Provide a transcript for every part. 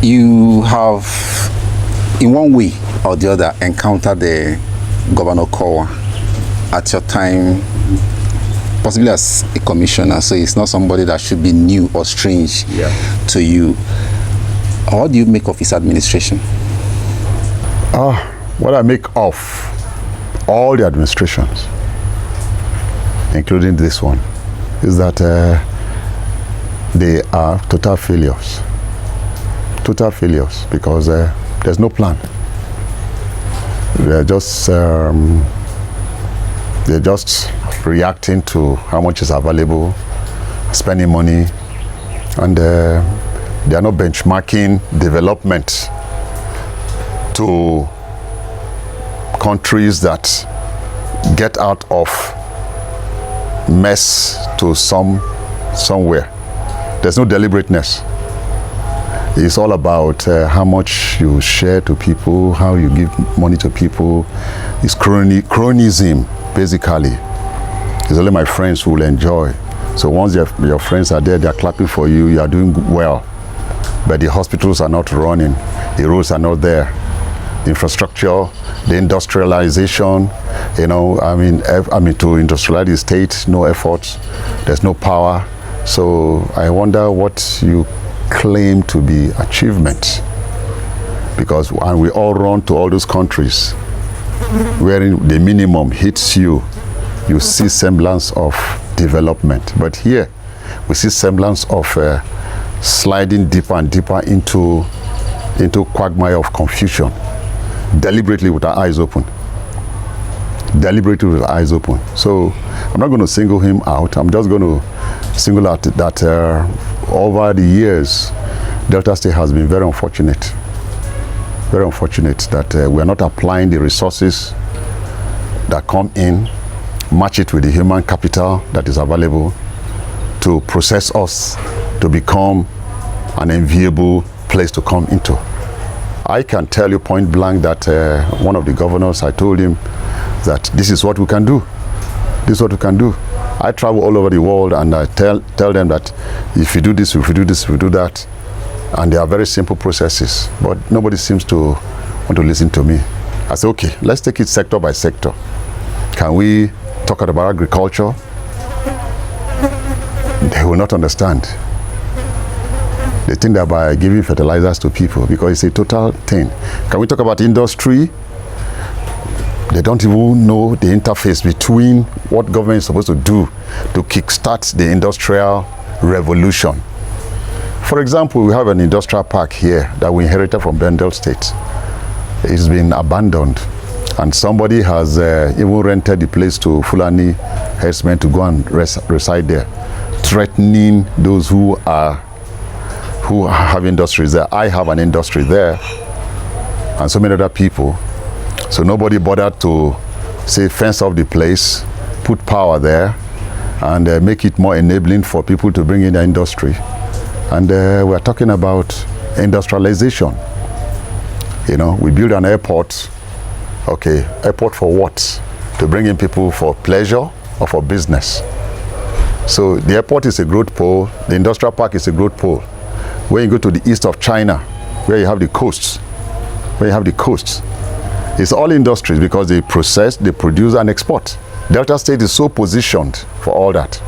You have, in one way or the other, encountered the Governor Okpue at your time, possibly as a commissioner, so it's not somebody that should be new or strange to you. What do you make of his administration? What I make of all the administrations, including this one, is that they are total failures. Total failures, because there's no plan. They're just reacting to how much is available, spending money, and they are not benchmarking development to countries that get out of mess to somewhere. There's no deliberateness. It's all about how much you share to people, how you give money to people. It's cronyism, basically. It's only my friends who will enjoy. So once your friends are there, they are clapping for you, you are doing well. But the hospitals are not running, the roads are not there. The infrastructure, the industrialization, to industrialize the state, no effort, there's no power. So I wonder what you claim to be achievement, because when we all run to all those countries where the minimum hits you, you see semblance of development. But here we see semblance of sliding deeper and deeper into quagmire of confusion, deliberately with our eyes open. Deliberately with our eyes open. So I'm not going to single him out. I'm just going to single out that over the years, Delta State has been very unfortunate that we are not applying the resources that come in, match it with the human capital that is available to process us to become an enviable place to come into. I can tell you point blank that one of the governors, I told him that this is what we can do. This is what we can do. I travel all over the world and I tell them that if you do this, if you do this, if you do that, and they are very simple processes, but nobody seems to want to listen to me. I say, okay, let's take it sector by sector. Can we talk about agriculture? They will not understand. They think that by giving fertilizers to people, because it's a total thing. Can we talk about industry? They don't even know the interface between what government is supposed to do to kickstart the industrial revolution. For example, we have an industrial park here that we inherited from Delta State. It's been abandoned, and somebody has even rented the place to Fulani herdsmen to go and reside there, threatening those who have industries there. I have an industry there, and so many other people. So nobody bothered to say fence off the place, put power there, and make it more enabling for people to bring in their industry. And we're talking about industrialization. You know, we build an airport. Okay, airport for what? To bring in people for pleasure or for business. So the airport is a growth pole, the industrial park is a growth pole. When you go to the east of China, where you have the coasts, it's all industries, because they process, they produce and export. Delta State is so positioned for all that.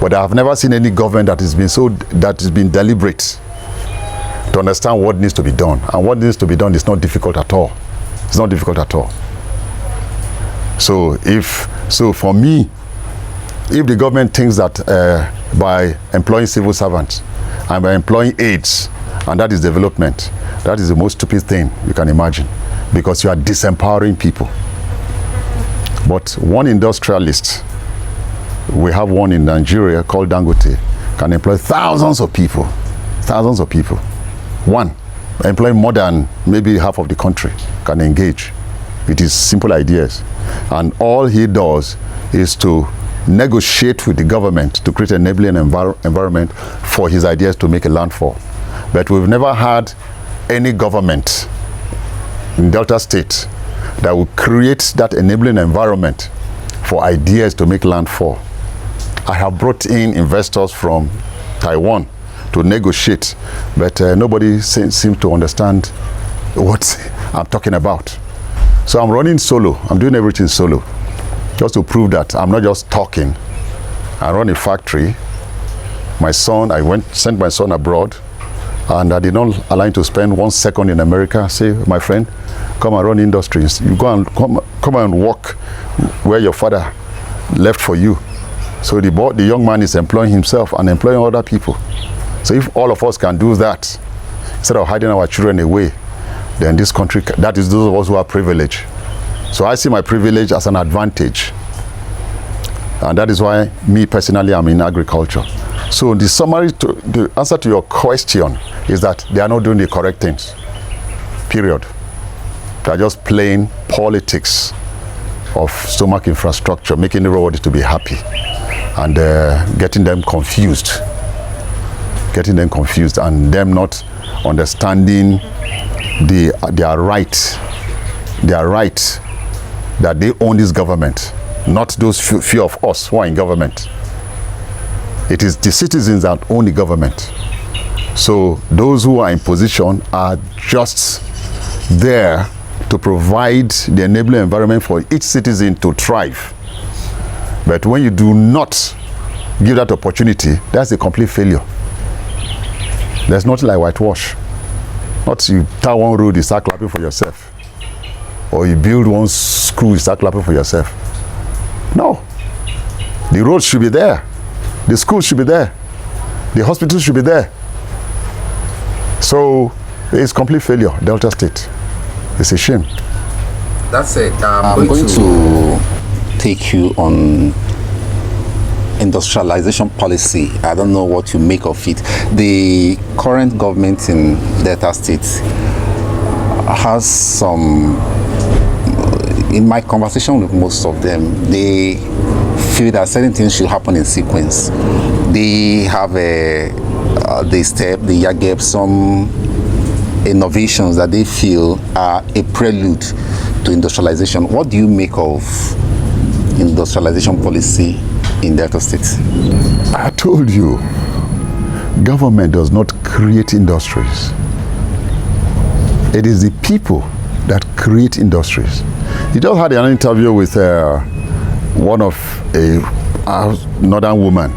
But I have never seen any government that has been deliberate to understand what needs to be done. And what needs to be done is not difficult at all. It's not difficult at all. So for me, if the government thinks that by employing civil servants and by employing aides, and that is development, that is the most stupid thing you can imagine, because you are disempowering people. But one industrialist, we have one in Nigeria called Dangote, can employ thousands of people. One, employing more than maybe half of the country, can engage with his simple ideas. And all he does is to negotiate with the government to create an enabling environment for his ideas to make a landfall. But we've never had any government in Delta State that will create that enabling environment for ideas to make landfall. I have brought in investors from Taiwan to negotiate, but nobody seems to understand what I'm talking about. So I'm running solo. I'm doing everything solo, just to prove that I'm not just talking. I run a factory. My son, sent my son abroad, and I did not allow him to spend 1 second in America. Say, my friend, come and run industries. You go and come and work where your father left for you. So the young man is employing himself and employing other people. So if all of us can do that, instead of hiding our children away, then this country, that is those of us who are privileged. So I see my privilege as an advantage. And that is why me personally, I'm in agriculture. So the answer to your question is that they are not doing the correct things, period. They are just playing politics of stomach infrastructure, making everybody to be happy, and getting them confused, and them not understanding their right that they own this government, not those few of us who are in government. It is the citizens that own the government. So those who are in position are just there to provide the enabling environment for each citizen to thrive. But when you do not give that opportunity, that's a complete failure. There's nothing like whitewash. Not you tar one road, you start clapping for yourself. Or you build one school, you start clapping for yourself. No. The road should be there. The school should be there. The hospital should be there. So it's complete failure, Delta State. It's a shame. That's it. I'm going to take you on industrialization policy. I don't know what you make of it. The current government in Delta State has some, in my conversation with most of them, they feel that certain things should happen in sequence. They have they gave some innovations that they feel are a prelude to industrialization. What do you make of industrialization policy in Delta State? I told you, government does not create industries. It is the people that create industries. You just had an interview with one of a northern woman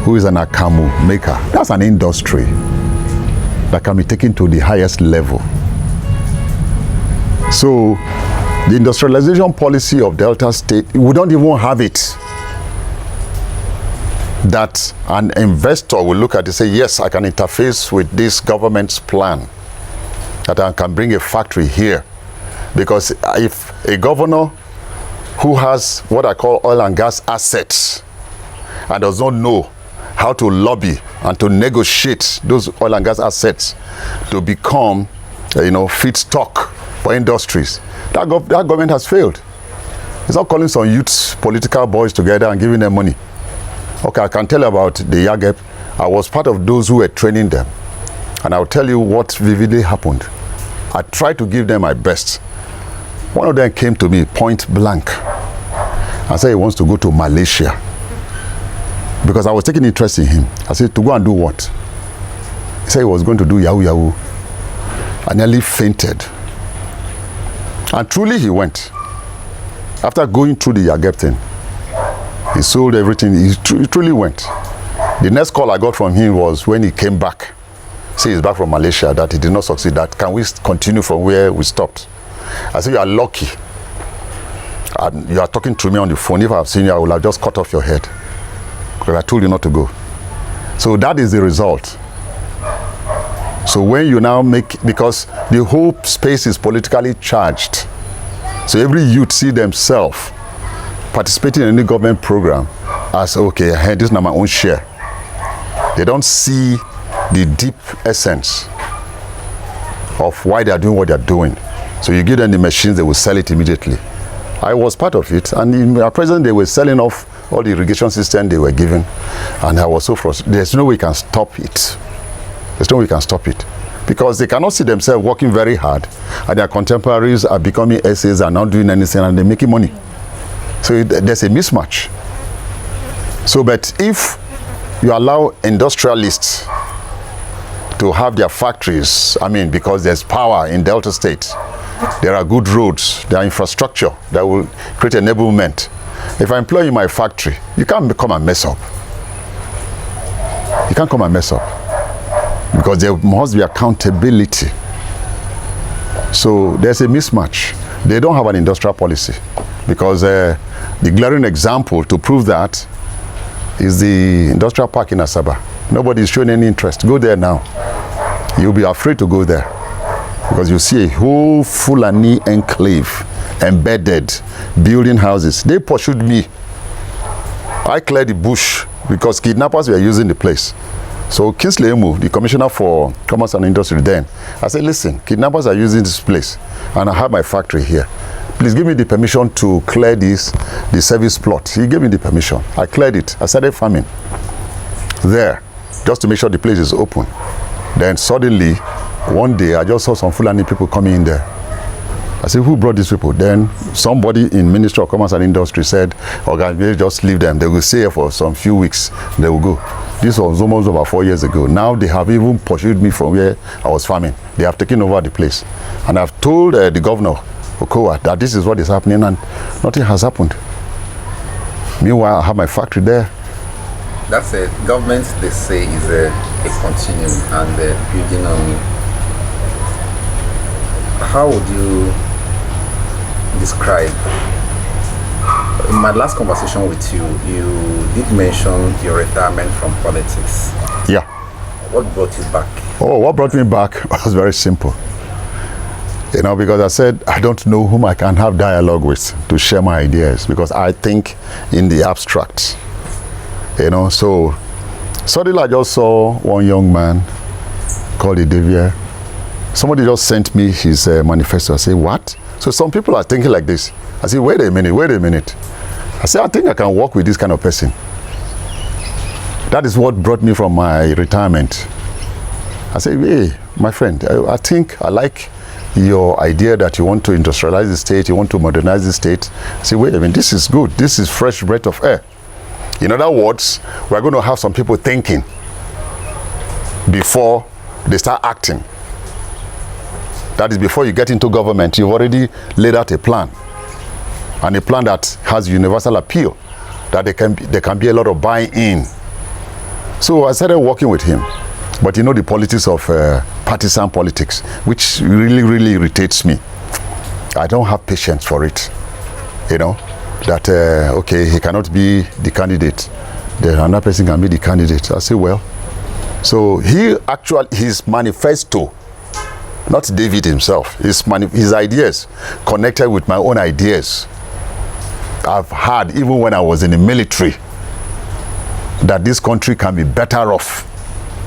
who is an akamu maker. That's an industry that can be taken to the highest level. So the industrialization policy of Delta State, we don't even have it. That an investor will look at it and say, yes, I can interface with this government's plan, that I can bring a factory here. Because if a governor who has what I call oil and gas assets and does not know how to lobby and to negotiate those oil and gas assets to become, feedstock for industries, that government has failed. It's not calling some youth political boys together and giving them money. Okay, I can tell you about the YAGEP. I was part of those who were training them. And I'll tell you what vividly happened. I tried to give them my best. One of them came to me point blank and said he wants to go to Malaysia. Because I was taking interest in him. I said, to go and do what? He said he was going to do Yahoo Yahoo. I nearly fainted. And truly he went. After going through the YAGEP thing, he sold everything. He truly went. The next call I got from him was when he came back. See, he's back from Malaysia, that he did not succeed. That can we continue from where we stopped? I said, you are lucky. And you are talking to me on the phone. If I have seen you, I will have just cut off your head. Because I told you not to go. So that is the result. So when you now because the whole space is politically charged. So every youth see themselves participating in any government program as, okay, hey, this is not my own share. They don't see the deep essence of why they are doing what they are doing. So you give them the machines, they will sell it immediately. I was part of it, and in our present, they were selling off all the irrigation system they were given, and I was so frustrated. There's no way we can stop it. There's no way we can stop it. Because they cannot see themselves working very hard, and their contemporaries are becoming essays and not doing anything, and they're making money. So there's a mismatch. So, but if you allow industrialists to have their factories. I mean, because there's power in Delta State. There are good roads, there are infrastructure that will create enablement. If I employ you in my factory, you can't come and mess up. You can't come and mess up. Because there must be accountability. So there's a mismatch. They don't have an industrial policy. Because the glaring example to prove that is the industrial park in Asaba. Nobody is showing any interest. Go there now. You'll be afraid to go there. Because you see a whole Fulani enclave, embedded, building houses. They pursued me. I cleared the bush because kidnappers were using the place. So Kingsley Emu, the commissioner for commerce and industry then, I said, listen, kidnappers are using this place and I have my factory here. Please give me the permission to clear the service plot. He gave me the permission. I cleared it. I started farming there just to make sure the place is open. Then suddenly, one day, I just saw some Fulani people coming in there. I said, who brought these people? Then somebody in Ministry of Commerce and Industry said, okay, just leave them. They will stay here for some few weeks. They will go. This was almost over 4 years ago. Now they have even pursued me from where I was farming. They have taken over the place. And I've told the governor, Okowa, that this is what is happening and nothing has happened. Meanwhile, I have my factory there. That's it. Government, they say, is a continuum and building on. How would you describe? In my last conversation with you, you did mention your retirement from politics. Yeah. What brought you back? Oh, what brought me back was very simple. You know, because I said, I don't know whom I can have dialogue with to share my ideas because I think in the abstract. You know, so suddenly I just saw one young man called Idevia. Somebody just sent me his manifesto. I said, what? So some people are thinking like this. I said, wait a minute. I said, I think I can work with this kind of person. That is what brought me from my retirement. I said, hey, my friend, I think I like your idea that you want to industrialize the state, you want to modernize the state. I said, wait a minute, this is good. This is fresh breath of air. In other words, we're going to have some people thinking before they start acting. That is, before you get into government, you've already laid out a plan. And a plan that has universal appeal, that there can be a lot of buy-in. So I started working with him. But you know the politics of partisan politics, which really, really irritates me. I don't have patience for it. You know, that, okay, he cannot be the candidate. Then another person can be the candidate. I say, well. So his manifesto, not David himself, his ideas connected with my own ideas. I've had, even when I was in the military, that this country can be better off.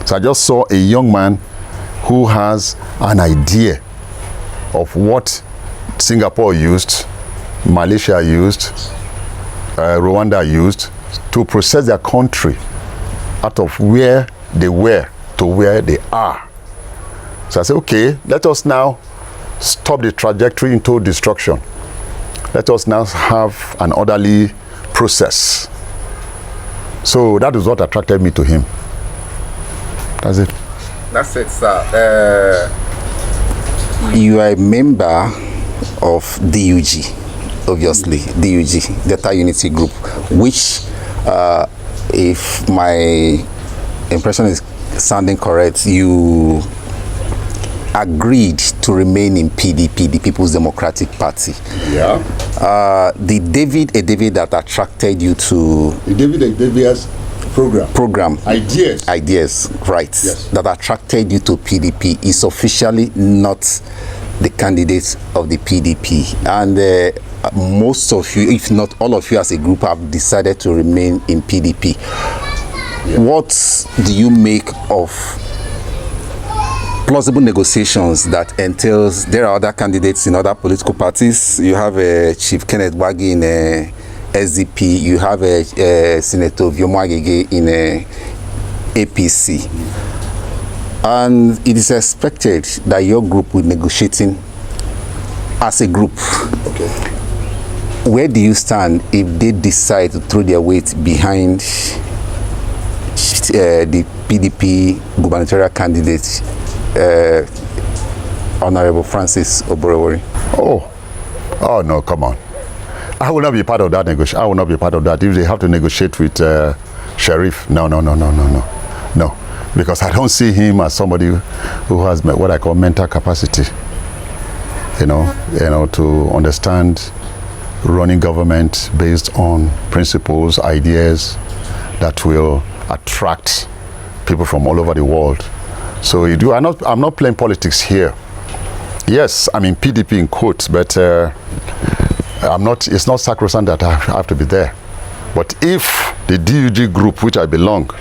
So I just saw a young man who has an idea of what Singapore used, Malaysia used, Rwanda used to process their country out of where they were to where they are. So I said, okay, let us now stop the trajectory into destruction. Let us now have an orderly process. So that is what attracted me to him. That's it. That's it, sir. You are a member of DUG, obviously, DUG, Delta Unity Group, which, if my impression is sounding correct, you agreed to remain in PDP, the People's Democratic Party. Yeah. The David that attracted you to... The David's program. Ideas, right. Yes. That attracted you to PDP is officially not the candidate of the PDP. And most of you, if not all of you as a group, have decided to remain in PDP. Yeah. What do you make of plausible negotiations that entails? There are other candidates in other political parties. You have Chief Kenneth Wagi in SDP. You have Senator Vyomo Agege in APC. And it is expected that your group will be negotiating as a group. Okay. Where do you stand if they decide to throw their weight behind the PDP gubernatorial candidate, Honorable Francis Oborowori? Oh no, come on. I will not be part of that negotiation. I will not be part of that. If they have to negotiate with Sheriff, no. Because I don't see him as somebody who has what I call mental capacity. You know, to understand running government based on principles, ideas that will attract people from all over the world. So I'm not playing politics here. Yes, I'm in PDP in quotes, but it's not sacrosanct that I have to be there. But if the DUG group, which I belong,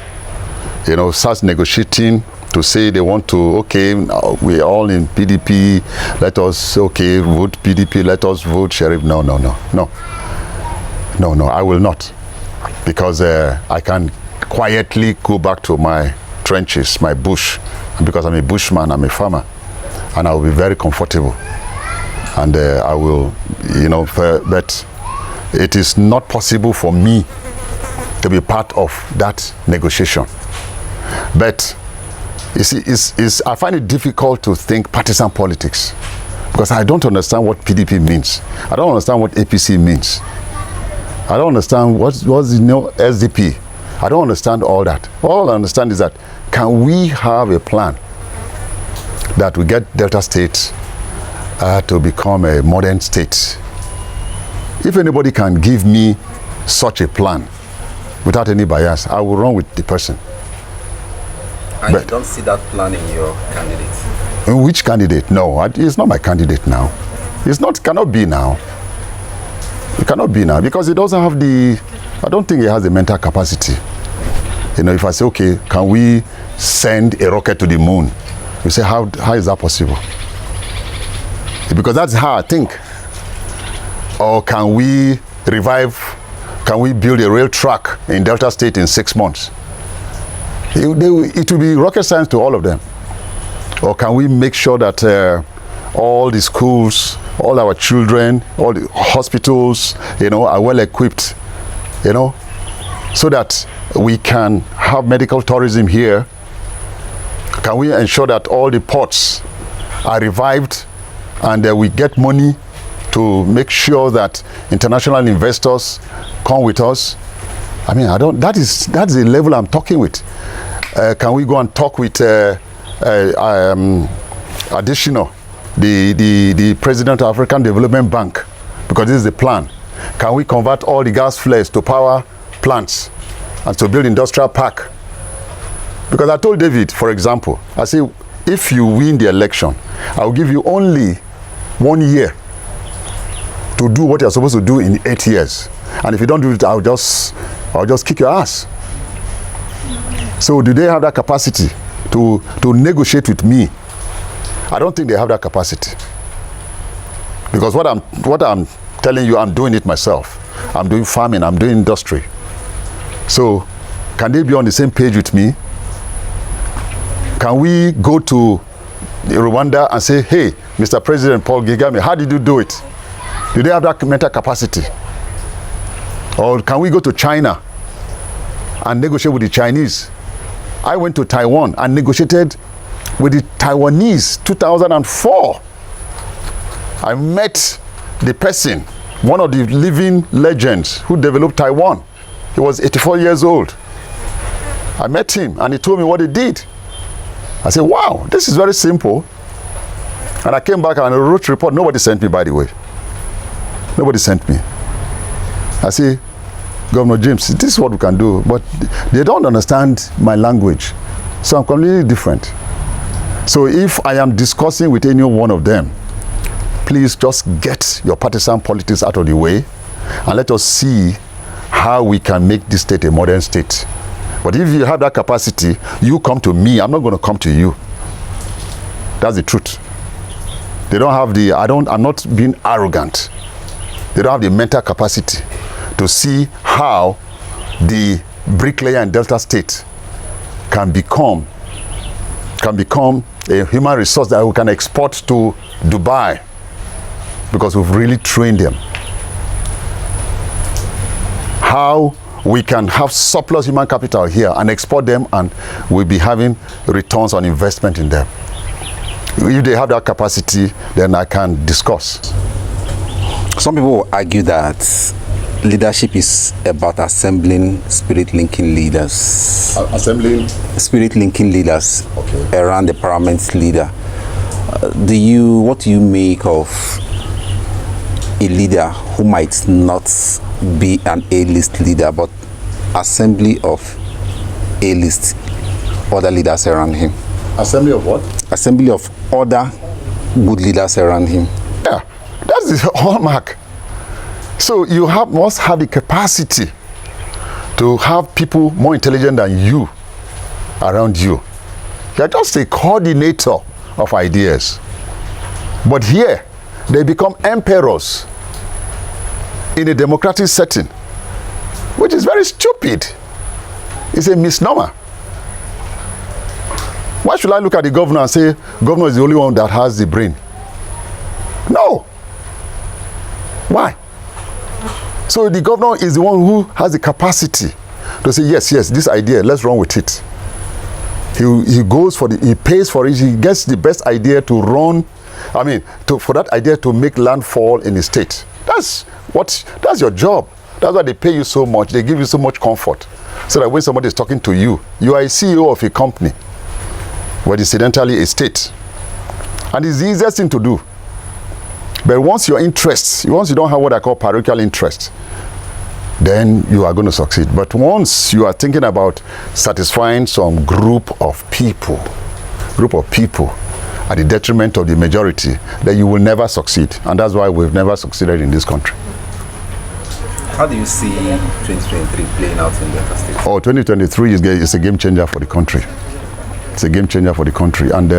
starts negotiating to say they want to, okay, we're all in PDP, let us, okay, vote PDP, let us vote Sheriff. No, I will not. Because I can quietly go back to my trenches, my bush, and because I'm a bushman, I'm a farmer, and I will be very comfortable. And I will, but it is not possible for me to be part of that negotiation. But you see, I find it difficult to think partisan politics because I don't understand what PDP means. I don't understand what APC means. I don't understand what's SDP. I don't understand all that. All I understand is that can we have a plan that we get Delta State to become a modern state? If anybody can give me such a plan without any bias, I will run with the person. And but you don't see that plan in your candidate? In which candidate? No, it's not my candidate now. Cannot be now. It cannot be now because it doesn't have I don't think it has the mental capacity. If I say, okay, can we send a rocket to the moon? You say, how is that possible? Because that's how I think. Or can we build a rail track in Delta State in 6 months? It will be rocket science to all of them. Or can we make sure that all the schools, all our children, all the hospitals, are well equipped, so that we can have medical tourism here? Can we ensure that all the ports are revived and we get money to make sure that international investors come with us? I mean, that's the level I'm talking with. Can we go and talk with additional, the president of African Development Bank, because this is the plan. Can we convert all the gas flares to power plants and to build industrial park? Because I told David, for example, I say, if you win the election, I will give you only 1 year to do what you're supposed to do in 8 years. And if you don't do it, I'll just kick your ass. So do they have that capacity to negotiate with me? I don't think they have that capacity. Because what I'm telling you, I'm doing it myself. I'm doing farming, I'm doing industry. So can they be on the same page with me? Can we go to Rwanda and say, hey, Mr. President Paul Kagame, how did you do it? Do they have that mental capacity? Or can we go to China and negotiate with the Chinese? I went to Taiwan and negotiated with the Taiwanese 2004. I met the person, one of the living legends who developed Taiwan. He was 84 years old. I met him and he told me what he did. I said, wow, this is very simple. And I came back and I wrote a report. Nobody sent me, by the way. Nobody sent me. I say, Governor James, this is what we can do. But they don't understand my language. So I'm completely different. So if I am discussing with any one of them, please just get your partisan politics out of the way and let us see how we can make this state a modern state. But if you have that capacity, you come to me. I'm not going to come to you. That's the truth. They don't have I'm not being arrogant. They don't have the mental capacity to see how the bricklayer in Delta State can become a human resource that we can export to Dubai, because we've really trained them. How we can have surplus human capital here and export them, and we'll be having returns on investment in them. If they have that capacity, then I can discuss. Some people will argue that leadership is about assembling spirit-linking leaders. Assembling? Spirit-linking leaders, okay, around the paramount leader. What do you make of a leader who might not be an A-list leader, but assembly of A-list other leaders around him? Assembly of what? Assembly of other good leaders around him. Yeah, that's the hallmark. So you must have the capacity to have people more intelligent than you around you. You're just a coordinator of ideas. But here, they become emperors in a democratic setting, which is very stupid. It's a misnomer. Why should I look at the governor and say, governor is the only one that has the brain? No. Why? So the governor is the one who has the capacity to say, yes, this idea, let's run with it. He goes for he pays for it, he gets the best idea to run, for that idea to make landfall in the state. That's your job. That's why they pay you so much, they give you so much comfort. So that when somebody is talking to you, you are a CEO of a company, but incidentally a state. And it's the easiest thing to do. But once you don't have what I call parochial interest, then you are going to succeed. But once you are thinking about satisfying some group of people at the detriment of the majority, then you will never succeed. And that's why we've never succeeded in this country. How do you see 2023 playing out in Delta State? 2023 is a game changer for the country. It's a game changer for the country. And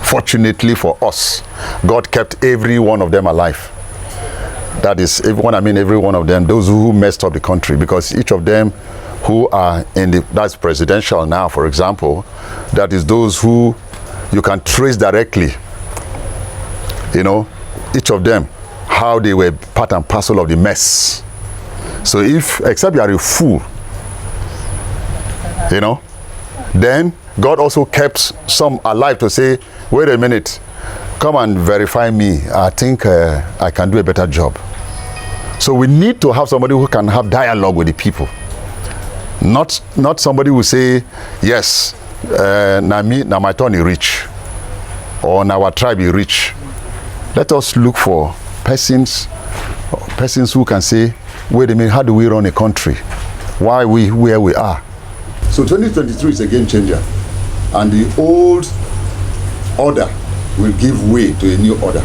fortunately for us, God kept every one of them alive. That is, every one of them, those who messed up the country, because each of them who are that's presidential now, for example, that is those who you can trace directly, each of them, how they were part and parcel of the mess. So except you are a fool, then God also kept some alive to say, wait a minute, come and verify me. I think I can do a better job. So we need to have somebody who can have dialogue with the people. Not somebody who say, yes, now my turn is rich, or now our tribe is rich. Let us look for persons who can say, wait a minute, how do we run a country? Why are we where we are? So 2023 is a game changer. And the old order will give way to a new order.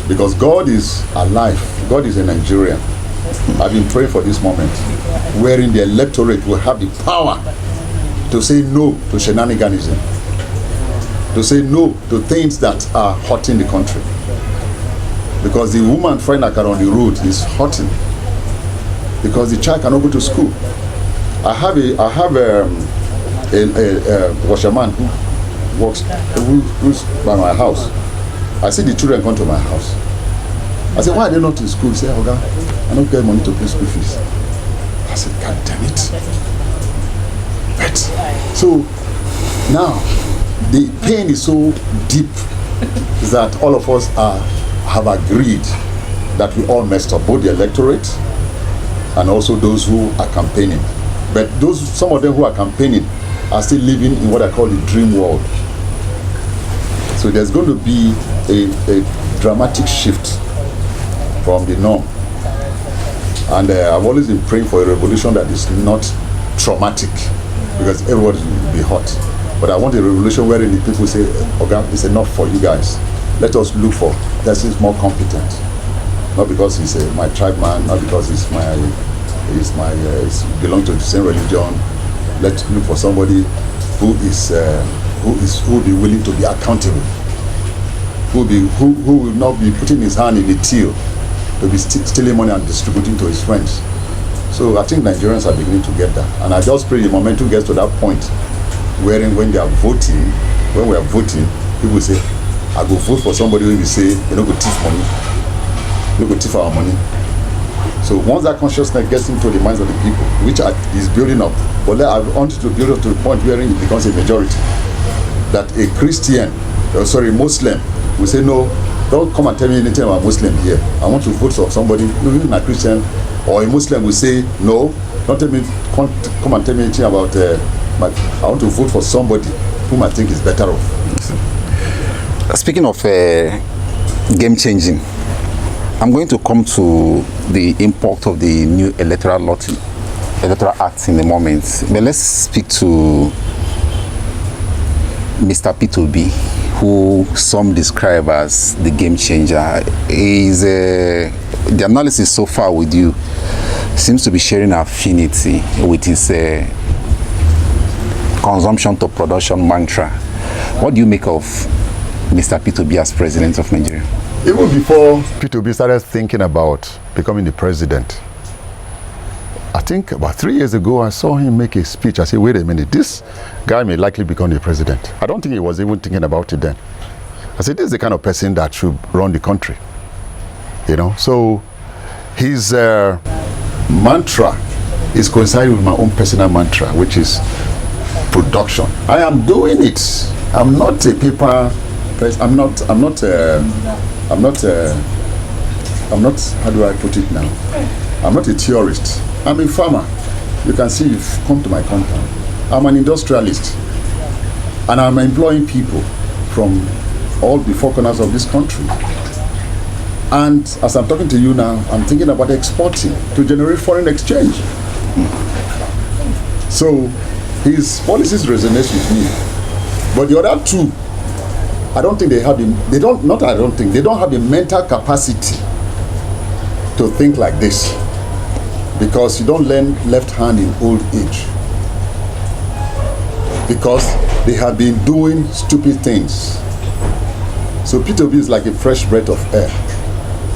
Because God is alive. God is a Nigerian. I've been praying for this moment, wherein the electorate will have the power to say no to shenaniganism, to say no to things that are hurting the country. Because the woman friend that are on the road is hurting. Because the child cannot go to school. I have a washerman who's by my house. I see the children come to my house. I said, why are they not in school? He said, Oga, I don't get money to pay school fees. I said, God damn it. But, so now the pain is so deep that all of us have agreed that we all messed up, both the electorate and also those who are campaigning. But some of them who are campaigning are still living in what I call the dream world. So there's going to be a dramatic shift from the norm. And I've always been praying for a revolution that is not traumatic, because everybody will be hurt. But I want a revolution wherein the people say, okay, it's enough for you guys. Let us look for person who's more competent. Not because he's my tribe man, not because he's belong to the same religion. Let's look for somebody who will be willing to be accountable, who will not be putting his hand in the till to be stealing money and distributing to his friends. So I think Nigerians are beginning to get that, and I just pray the momentum gets to that point wherein when we are voting, people say, I go vote for somebody who will say, you know, go thief money, you go thief our money. So once that consciousness gets into the minds of the people, which is building up, but I want to build up to the point where it becomes a majority, that a Christian, Muslim, will say, no, don't come and tell me anything about Muslim here. I want to vote for somebody, even a Christian, or a Muslim will say, no, don't come and tell me anything about, I want to vote for somebody whom I think is better off. Speaking of game changing, I'm going to come to the import of the new electoral act in a moment. But let's speak to Mr. Peter Obi, who some describe as the game changer. The analysis so far with you seems to be sharing affinity with his consumption to production mantra. What do you make of Mr. Peter Obi as president of Nigeria? Even before Peter Obi started thinking about becoming the president, I think about 3 years ago, I saw him make a speech. I said, wait a minute, this guy may likely become the president. I don't think he was even thinking about it then. I said, this is the kind of person that should run the country. You know, so his mantra is coinciding with my own personal mantra, which is production. I am doing it. I'm not a paper person. I'm not, how do I put it now? I'm not a theorist. I'm a farmer. You can see, you've come to my compound. I'm an industrialist. And I'm employing people from all the four corners of this country. And as I'm talking to you now, I'm thinking about exporting to generate foreign exchange. So his policies resonate with me. But the other two, I don't think they have they don't have the mental capacity to think like this, because you don't learn left hand in old age, because they have been doing stupid things. So Peter Obi is like a fresh breath of air.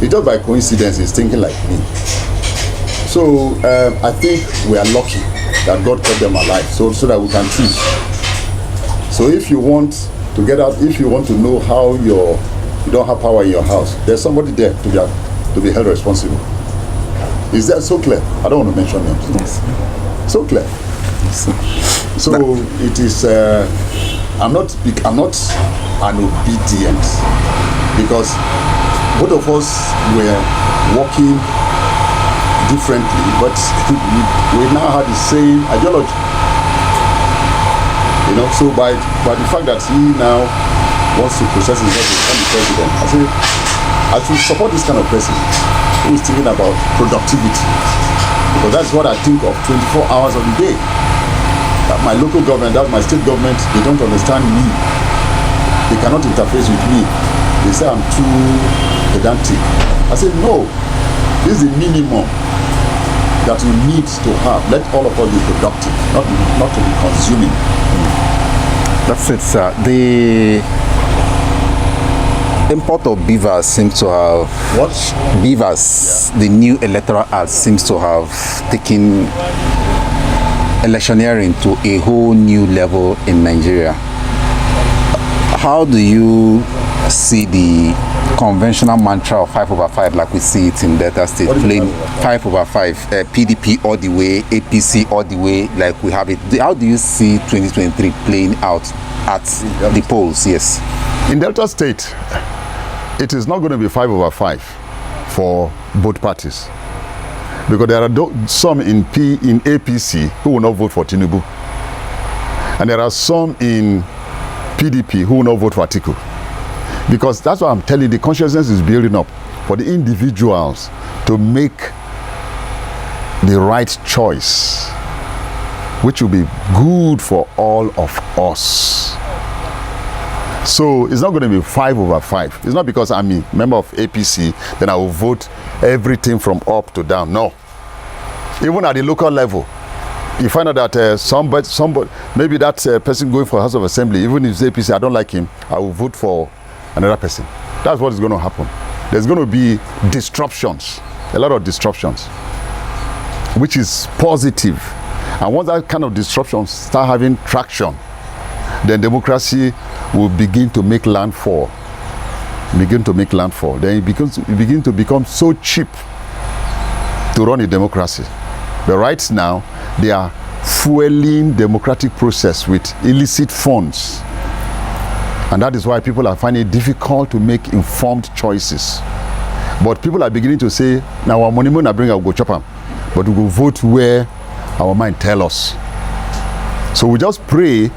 He just by coincidence is thinking like me. So I think we are lucky that God kept them alive, so that we can choose. So if you want to get out, if you want to know how you don't have power in your house, there's somebody there to be held responsible. Is that so clear? I don't want to mention names. Yes. So clear. Yes. So it is. I'm not an obedient, because both of us were working differently, but we now have the same ideology. You know, so by the fact that he now wants to process himself to become the president, I should support this kind of person who is thinking about productivity, because that's what I think of 24 hours of the day. That my local government, that my state government, they don't understand me. They cannot interface with me. They say I'm too pedantic. I said, no, this is the minimum that we need to have. Let all of us be productive, not to be consuming. That's it, sir. The import of beavers seems to have... What? Beavers, yeah. The new electoral act seems to have taken electioneering to a whole new level in Nigeria. How do you see the conventional mantra of 5/5, like we see it in Delta State, playing 5/5, PDP all the way, APC all the way, like we have it? How do you see 2023 playing out at the polls? Yes. In Delta State, it is not going to be 5/5 for both parties, because there are some in APC who will not vote for Tinubu, and there are some in PDP who will not vote for Atiku. Because that's what I'm telling you, the consciousness is building up for the individuals to make the right choice, which will be good for all of us. So it's not going to be 5/5. It's not because I'm a member of APC, then I will vote everything from up to down. No. Even at the local level, you find out that somebody, maybe that person going for House of Assembly, even if it's APC, I don't like him, I will vote for another person. That's what is going to happen. There's going to be disruptions, a lot of disruptions, which is positive. And once that kind of disruptions start having traction, then democracy will begin to make landfall. Then it begins to become so cheap to run a democracy. But right now, they are fueling democratic process with illicit funds. And that is why people are finding it difficult to make informed choices. But people are beginning to say, now our money will bring, I'll go chop them. But we will vote where our mind tell us. So we just pray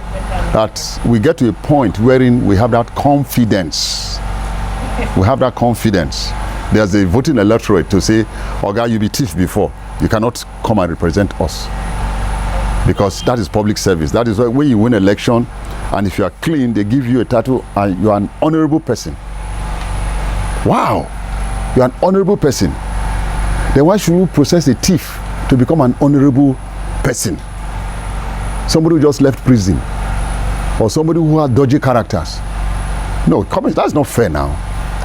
that we get to a point wherein we have that confidence. We have that confidence. There's a voting electorate to say, oh God, you be thief before. You cannot come and represent us. Because that is public service. That is why when you win an election, and if you are clean, they give you a title and you are an honorable person. Wow, you are an honorable person. Then why should you process a thief to become an honorable person? Somebody who just left prison, or somebody who has dodgy characters. No, that's not fair now.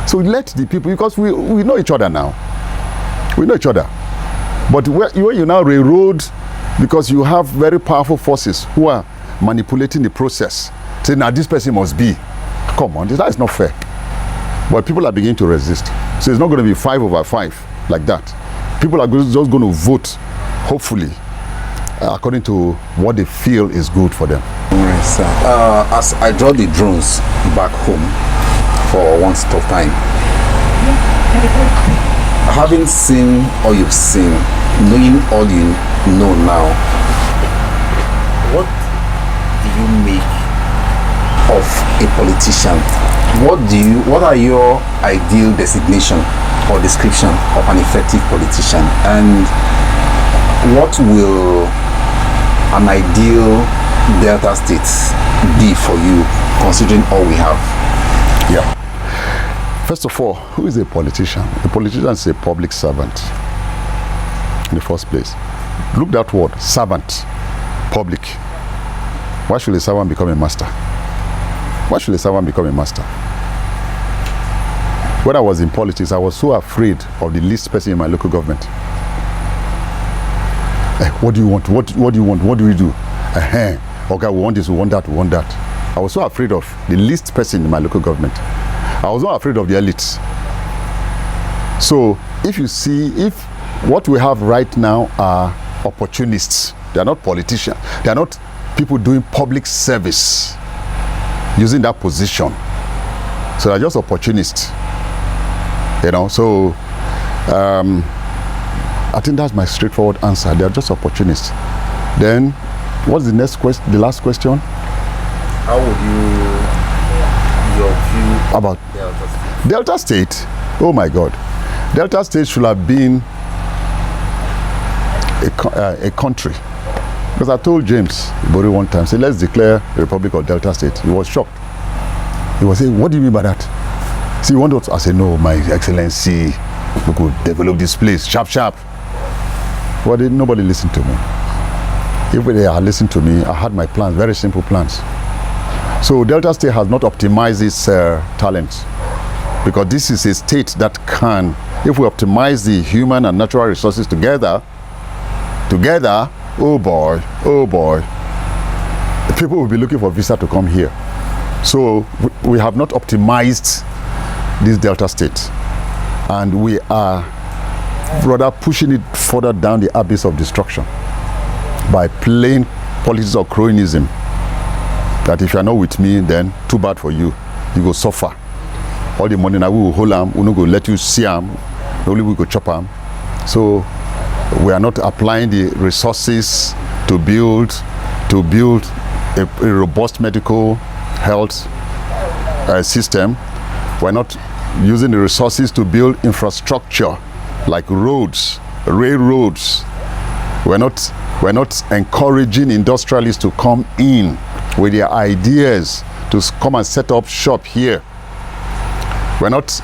So let the people, because we know each other now. We know each other. But when you now railroad, because you have very powerful forces who are manipulating the process, saying now this person must be. Come on, that is not fair. But people are beginning to resist. So it's not going to be 5 over 5 like that. People are just going to vote, hopefully, according to what they feel is good for them. Right, sir. As I draw the drones back home for one stop time, having seen all you've seen, knowing all you know now, what do you make of a politician? What are your ideal designation or description of an effective politician? And what will an ideal Delta State be for you, considering all we have? Yeah. First of all, who is a politician? A politician is a public servant in the first place. Look that word, servant, public. Why should a servant become a master? Why should a servant become a master? When I was in politics, I was so afraid of the least person in my local government. What do you want? What do you want? What do we do? Okay, we want this, we want that, we want that. I was so afraid of the least person in my local government. I was not afraid of the elites. So if what we have right now are opportunists, they are not politicians, they are not people doing public service using that position. So they're just opportunists. So I think that's my straightforward answer. They're just opportunists. Then what's the next question, the last question? How would your view about Delta State? Delta State? Oh my God. Delta State should have been a country. Because I told James Ibori one time, say, let's declare the Republic of Delta State. He was shocked. He was saying, what do you mean by that? See, you want to, I said, no, my excellency, we could develop this place, sharp. But nobody listened to me. If they had listened to me, I had my plans, very simple plans. So Delta State has not optimized its talents, because this is a state that can, if we optimize the human and natural resources together, oh boy, people will be looking for visa to come here. So we have not optimized this Delta State, and we are rather pushing it further down the abyss of destruction by playing politics of cronyism, that if you are not with me, then too bad for you, you go suffer. All the money now we will hold them, we not go let you see them, only we go chop them. So we are not applying the resources to build a robust medical health system. We're not using the resources to build infrastructure like roads, railroads. We're not encouraging industrialists to come in with their ideas to come and set up shop here. We're not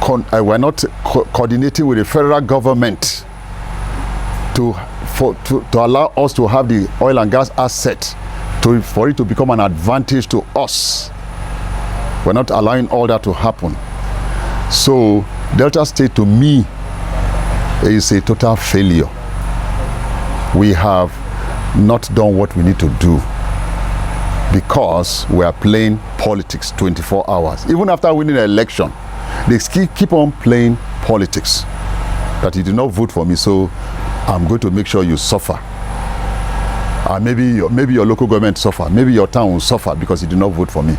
coordinating with the federal government to allow us to have the oil and gas asset for it to become an advantage to us. We're not allowing all that to happen. So Delta State, to me, is a total failure. We have not done what we need to do because we are playing politics 24 hours. Even after winning an election, they keep on playing politics. that you did not vote for me, so I'm going to make sure you suffer. Maybe your local government suffer, maybe your town will suffer because you did not vote for me.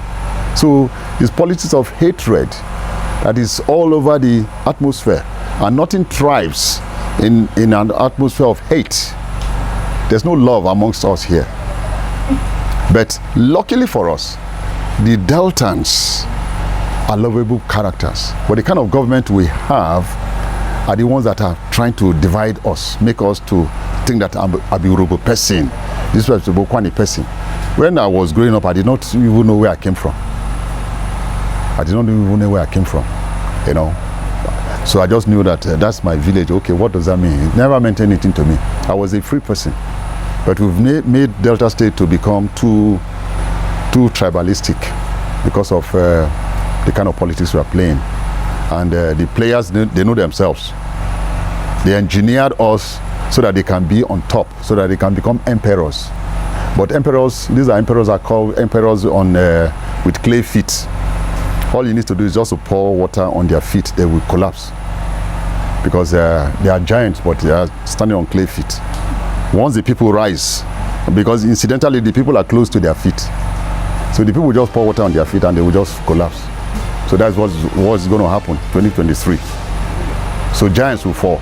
So it's politics of hatred that is all over the atmosphere, and nothing thrives in an atmosphere of hate. There's no love amongst us here. But luckily for us, the Deltans are lovable characters. But the kind of government we have are the ones that are trying to divide us, make us to think that I'm a Yoruba person, this was a Bokwani person. When I was growing up, I did not even know where I came from. I did not even know where I came from, you know. So I just knew that that's my village. Okay, what does that mean? It never meant anything to me. I was a free person. But we've made Delta State to become too tribalistic because of the kind of politics we are playing. And the players, they know themselves. They engineered us so that they can be on top, so that they can become emperors. But emperors, these are emperors are called emperors on with clay feet. All you need to do is just to pour water on their feet, they will collapse. Because they are giants, but they are standing on clay feet. Once the people rise, because incidentally the people are close to their feet. So the people will just pour water on their feet and they will just collapse. So that's what's going to happen 2023. So giants will fall.